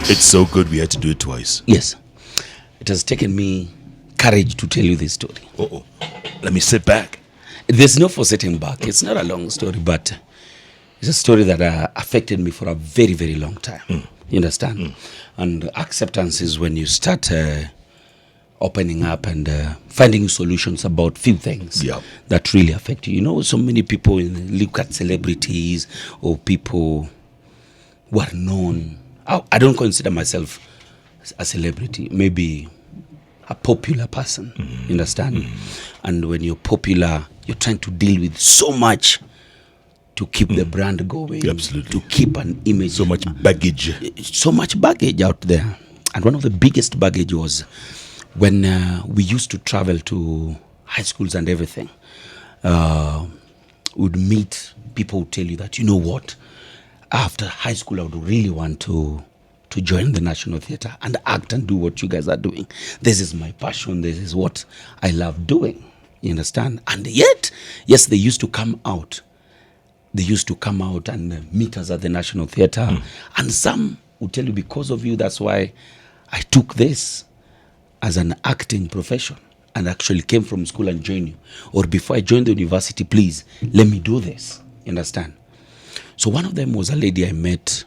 It's so good we had to do it twice. Yes. It has taken me courage to tell you this story. Uh-oh. Let me sit back. There's no for sitting back. It's not a long story, but it's a story that affected me for a very, very long time. You understand? And acceptance is when you start opening up and finding solutions about few things that really affect you. You know, so many people look at celebrities or people who are known. I don't consider myself a celebrity, maybe a popular person. You understand? And when you're popular, you're trying to deal with so much to keep the brand going. Absolutely. To keep an image. So much baggage. So much baggage out there. And one of the biggest baggage was when we used to travel to high schools and everything. We'd meet, people would tell you that, you know what, after high school I would really want to join the National Theatre and act and do what you guys are doing. This is my passion. This is what I love doing. You understand? And yet, yes, they used to come out. They used to come out and meet us at the National Theatre. And some would tell you, because of you, that's why I took this as an acting profession and actually came from school and joined you. Or before I joined the university, please, let me do this. You understand? So one of them was a lady I met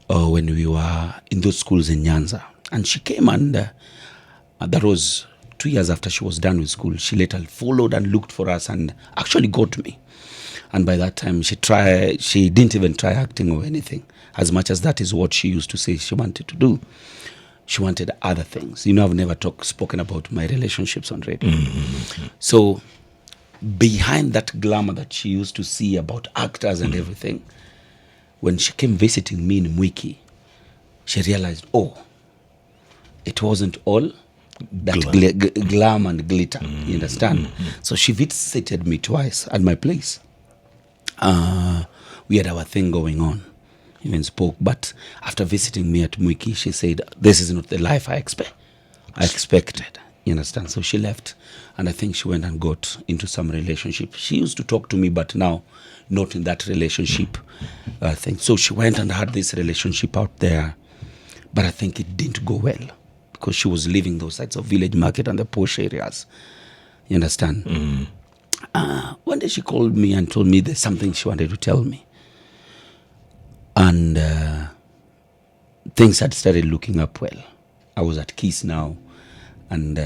when we were in those schools in Nyanza. And she came and that was 2 years after she was done with school. She later followed and looked for us and actually got me. And by that time, she didn't even try acting or anything, as much as that is what she used to say she wanted to do. She wanted other things. You know, I've never spoken about my relationships on radio. So behind that glamour that she used to see about actors and everything, when she came visiting me in Mwiki, she realized, it wasn't all that glam and glitter. You understand? So she visited me twice at my place. We had our thing going on, even spoke. But after visiting me at Mwiki, she said, this is not the life I expected. You understand? So she left, and I think she went and got into some relationship. She used to talk to me, but now not in that relationship thing. So she went and had this relationship out there, but I think it didn't go well because she was leaving those sides of Village Market and the posh areas. You understand? One day she called me and told me there's something she wanted to tell me. And things had started looking up well. I was at Kiss now, and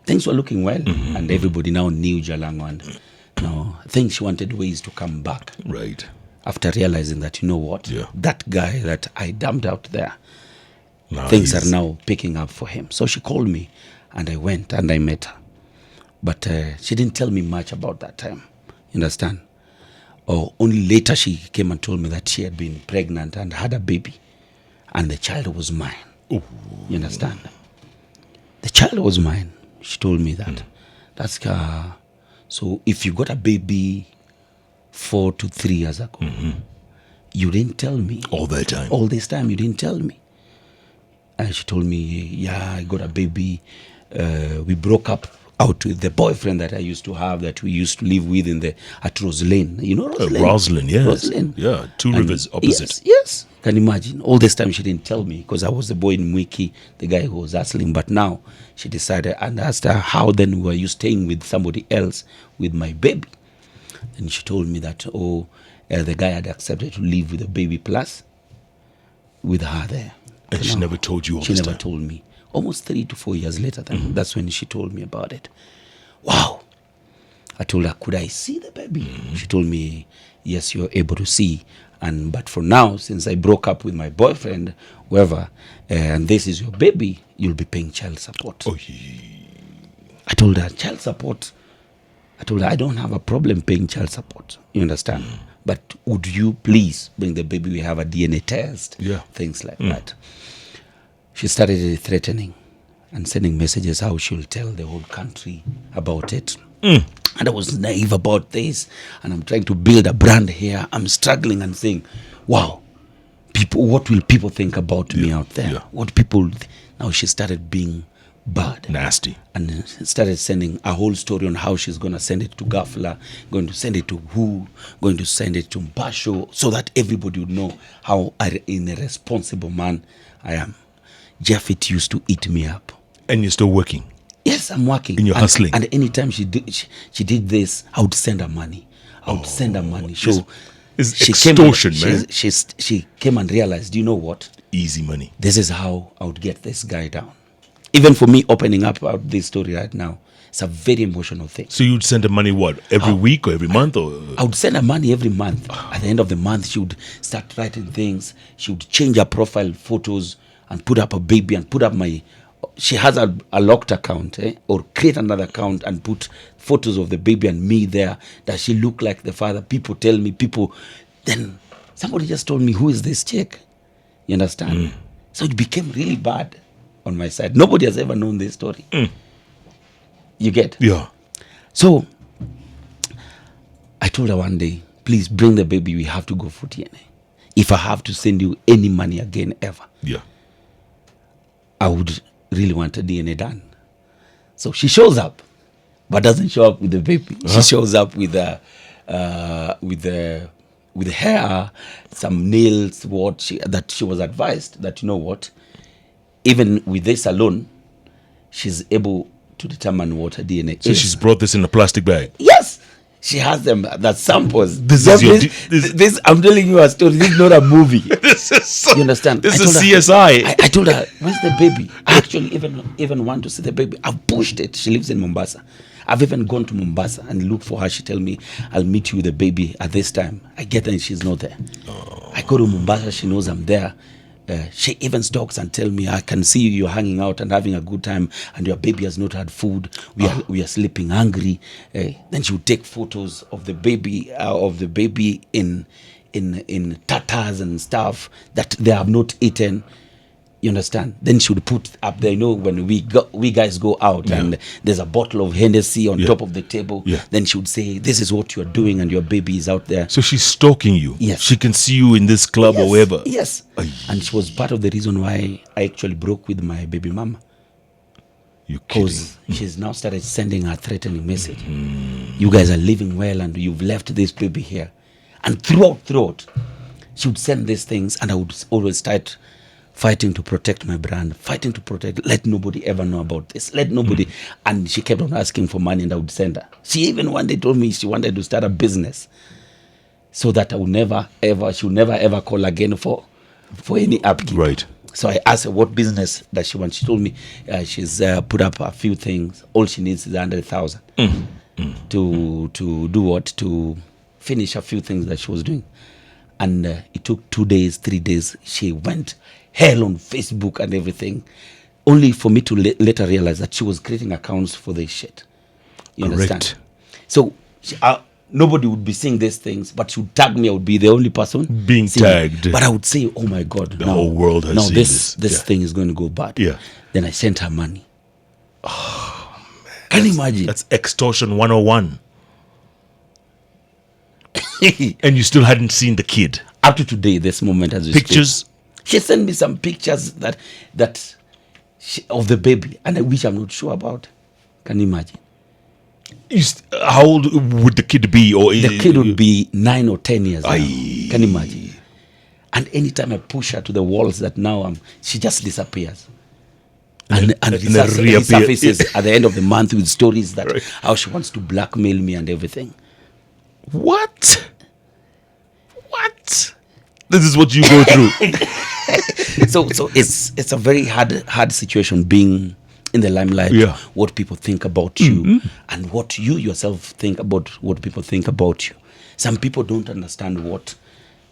things were looking well. And everybody now knew Jalango. And now I think she wanted ways to come back. Right. After realizing that, you know what, that guy that I dumped out there, Nice. things are now picking up for him. So she called me, and I went and I met her. But she didn't tell me much about that time. You understand? Or only later she came and told me that she had been pregnant and had a baby. And the child was mine. Ooh. You understand? The child was mine. She told me that. That's so if you got a baby 4 to 3 years ago, you didn't tell me. All that time. All this time you didn't tell me. And she told me, yeah, I got a baby. We broke up out with the boyfriend that I used to have, that we used to live with at Roslyn. You know Roslyn? Roslyn, yes. Roslyn. Yeah, Two Rivers opposite. Yes. Can you imagine? All this time she didn't tell me because I was the boy in Mwiki, the guy who was hustling. But now she decided and asked her, how then were you staying with somebody else with my baby? And she told me that, the guy had accepted to live with a baby plus with her there. And she never told you all She this never time? told me. Almost 3 to 4 years later, that's when she told me about it. Wow. I told her, could I see the baby? She told me, yes, you're able to see. But for now, since I broke up with my boyfriend, whoever, and this is your baby, you'll be paying child support. Oh, I told her, child support? I told her, I don't have a problem paying child support. You understand? But would you please bring the baby? We have a DNA test. Yeah. Things like that. She started threatening and sending messages how she'll tell the whole country about it. And I was naive about this. And I'm trying to build a brand here. I'm struggling and saying, wow, what will people think about me out there? Yeah. Now she started being bad. Nasty. And started sending a whole story on how she's going to send it to Gafla, going to send it to who, going to send it to Mbasho, so that everybody would know how in a responsible man I am. Jeff, it used to eat me up. And you're still working. Yes, I'm working. And you're hustling. And anytime she did this, I would send her money. I would send her money. So It's she extortion, man. She came and realized, you know what? Easy money. This is how I would get this guy down. Even for me opening up about this story right now, it's a very emotional thing. So you'd send her money what? Every week or every month? Or I would send her money every month. At the end of the month, she would start writing things. She would change her profile photos and put up a baby and put up my... She has a locked account, or create another account and put photos of the baby and me there. Does she look like the father? People tell me, Then somebody just told me, who is this chick? You understand? So it became really bad on my side. Nobody has ever known this story. You get? yeah. So I told her one day, please bring the baby. We have to go for DNA. If I have to send you any money again ever, Yeah. I would really want a DNA done. So she shows up, but doesn't show up with the baby. She shows up with hair, some nails, that she was advised that, you know what, even with this alone, she's able to determine what her DNA So is. she's brought this in a plastic bag. Yes, she has them. That samples. This is your- this. I'm telling you a story. This is not a movie. This is so, You understand? This I is told her- CSI. I told her, where's the baby? I actually even want to see the baby. I've pushed it. She lives in Mombasa. I've even gone to Mombasa and looked for her. She tell me, I'll meet you with the baby at this time. I get there and she's not there. I go to Mombasa. She knows I'm there. She even stalks and tell me, I can see you're hanging out and having a good time, and your baby has not had food. We are sleeping hungry. Then she would take photos of the baby in tatters and stuff that they have not eaten. You understand? Then she would put up there, you know, when we guys go out and there's a bottle of Hennessy on top of the table. Yeah. Then she would say, this is what you're doing, and your baby is out there. So she's stalking you. Yes. She can see you in this club or wherever. Yes. And she was part of the reason why I actually broke with my baby mama. You kidding? Because she's now started sending a threatening message. You guys are living well and you've left this baby here. And throughout, she would send these things, and I would always start fighting to protect my brand, let nobody ever know about this, let nobody. And she kept on asking for money, and I would send her. She even one day told me she wanted to start a business so that she would never ever call again for any upkeep. Right. So I asked her what business does she want. She told me she's put up a few things. All she needs is 100,000 to do what? To finish a few things that she was doing. And it took 2 days, 3 days. She went hell on Facebook and everything, only for me to later realize that she was creating accounts for this shit. You understand? So nobody would be seeing these things, but she would tag me. I would be the only person Being seeing tagged. it. But I would say, oh my God, The whole world has seen this this. Yeah. thing is going to go bad. Yeah. Then I sent her money. Oh, man. Can you imagine? That's extortion 101. And you still hadn't seen the kid. Up to today, this moment as we speak. Pictures? She sent me some pictures of the baby, and I wish I'm not sure about. Can you imagine? How old would the kid be? Or The kid would be 9 or 10 years now. Aye. Can you imagine? And anytime I push her to the walls that now she just disappears. And then resurfaces at the end of the month with stories that Right. how she wants to blackmail me and everything. What? This is what you go through. So it's a very hard situation being in the limelight. Yeah. What people think about you and what you yourself think about what people think about you. Some people don't understand what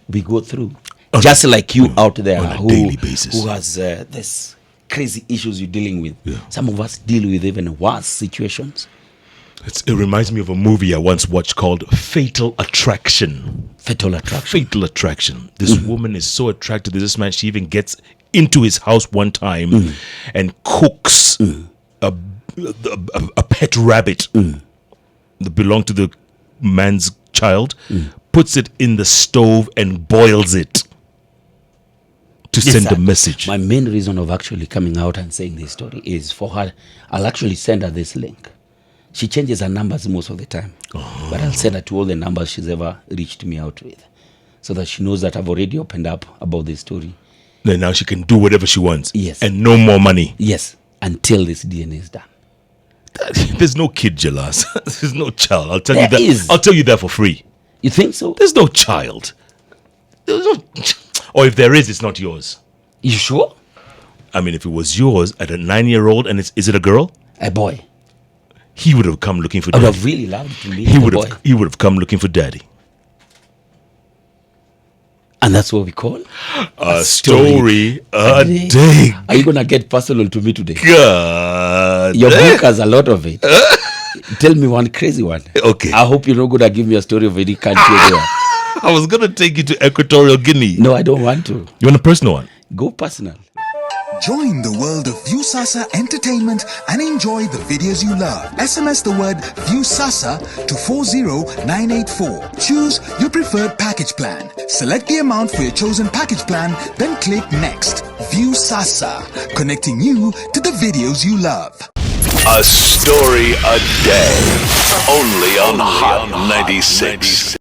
we go through. Just like you out there on a who daily basis. who has this crazy issues you're dealing with. Yeah. Some of us deal with even worse situations. It reminds me of a movie I once watched called Fatal Attraction. Fatal attraction. Fatal Attraction. This woman is so attracted to this man, she even gets into his house one time and cooks a pet rabbit that belonged to the man's child, puts it in the stove and boils it to to Yes, send sir. a message. My main reason of actually coming out and saying this story is for her. I'll actually send her this link. She changes her numbers most of the time, but I'll send her to all the numbers she's ever reached me out with, so that she knows that I've already opened up about this story. Then now she can do whatever she wants. Yes. And no more money. Yes, until this DNA is done. There's no kid, Jalas. There's no child. I'll tell you There that. is. I'll tell you that for free. You think so? There's no child. There's no. Or if there is, it's not yours. You sure? I mean, if it was yours at a 9-year-old, and is it a girl? A boy. He would have come looking for I would daddy. have really loved to meet He a would boy. have. He would have come looking for daddy. And that's what we call A story a day. Are you gonna get personal to me today? God. Your book has a lot of it. Tell me one crazy one. Okay. I hope you're not gonna give me a story of any country there. I was gonna take you to Equatorial Guinea. No, I don't want to. You want a personal one? Go personal. Join the world of Viusasa Entertainment and enjoy the videos you love. SMS the word Viusasa to 40984. Choose your preferred package plan. Select the amount for your chosen package plan, then click Next. Viusasa, connecting you to the videos you love. A story a day. Only on Hot 96.